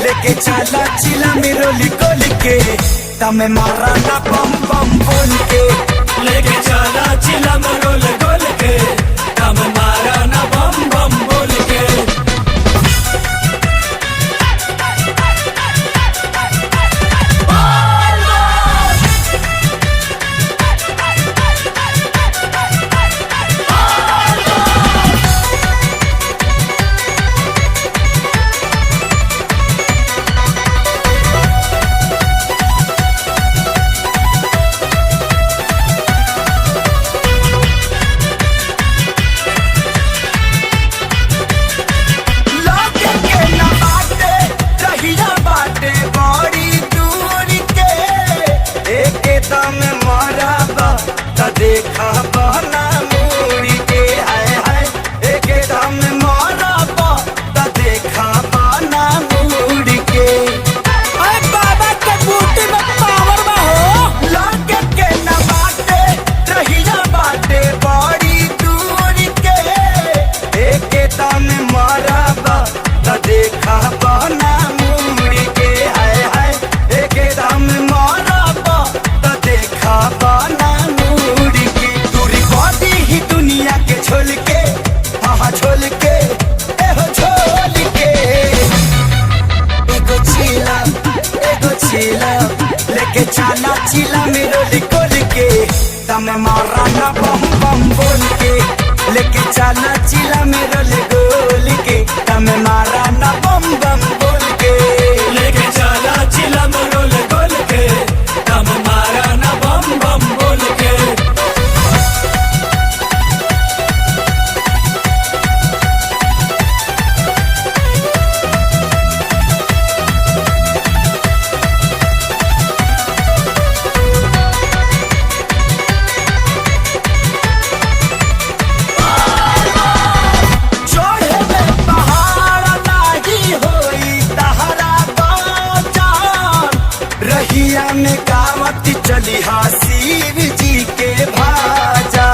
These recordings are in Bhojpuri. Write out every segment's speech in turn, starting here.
लेके चला चिला में रोली कोल के तमे मारा ना बम बम बोल के लेके चला चिला में रोल गोल के तम मारा ना बम बम बोल के देखा बना मुड़ी के हाय हाय एक दम मारा देखा बना मुड़ी के अरे बाबा के बूटी में पावर बा हो लागे के न बाटे रहिया बाटे बड़ी दूर के एक दम मारा देखा बना मुड़ी के हाय हाय एक दम मारा देखा बना छोल के हाँ छोल के एहो छोल के एगो छीला लेके चला चिला में रोली कोल के तमे मारा ना बम बम बोल के लेके चला चिला में रोली गोल के तमे मारा ना बम बम बोल के लेके चला चिला में रोल गोल के तम मारा ना बम बम बोल के में गावत चली शिव जी के भाजा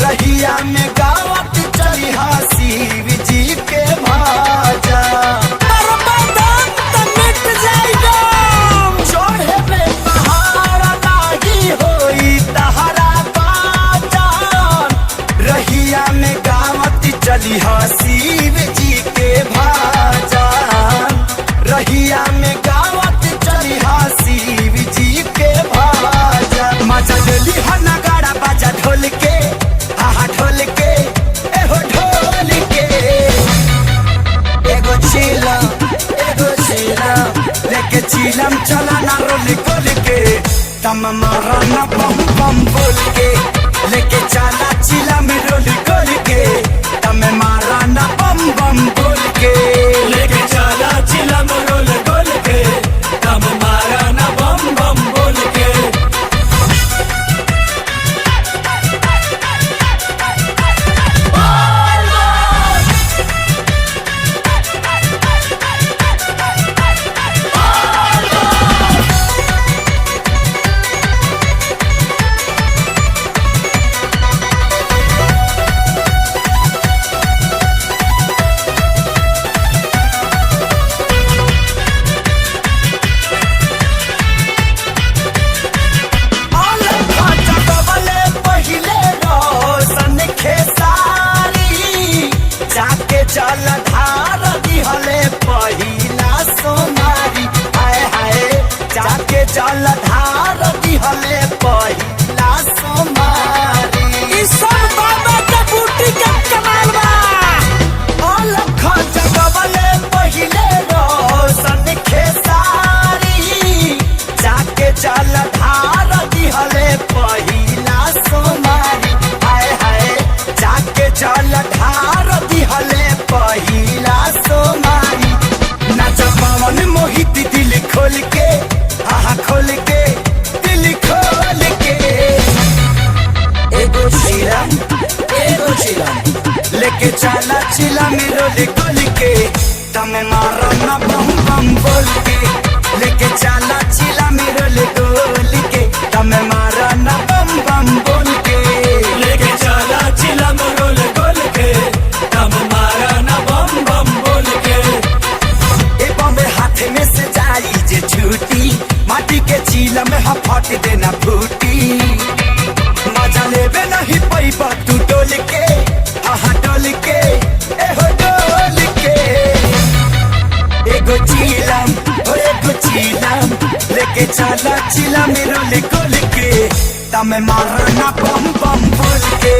रहिया में गावत चली शिव जी के भाजा चढ़े में पहाड़ नाही होई तहरा बाजान रहिया में गावत चली शिव जी के भाजा रहिया में गावत चली शिव जी के भाजा मजा डोली हना गाड़ा बाजा ढोल के आहा ढोल के एहो ढोल के एगो चीला लेके चीलम चला ना रोली कोल के तम मारा ना बम बम बोल के लेके चला चीला में रोली कोल के तम मारा ना बम बम बोल के लेके चला चिला में रोल गोल के तम मारा ना बम बम बोल के चल धार दिहले पहिला सोनारी हाय हाय जाके जल धार दिहले पहिला सोनारी ई सब बाबा के बूटी के कमाल बा अलख जगवले पहिले रोशन खेसारी जाके जल धार दिहले पहिला सोनारी हाय हाय जाके जल धार दिहले पहिला सोनारी नाच पवन मोहित दिल खोल के आहा खोल के दिल खोल के एगो चिला लेके चला चिला में रोली गोल के तमे मारा ना बम बम बोल के लेके चला चिला में रोली गोल के तमे मारा ना बम बम बोल के लेके चला चिला में रोल गोल के तम मारा ना बम बम बोल के ए में फट देना फूटी मजा लेबे नहीं पैबा तू डोल के आहा डोल के एहो डोल के एगो चीलम लेके चला चिला में रोल गोल के तमे मारना बम बम बोल के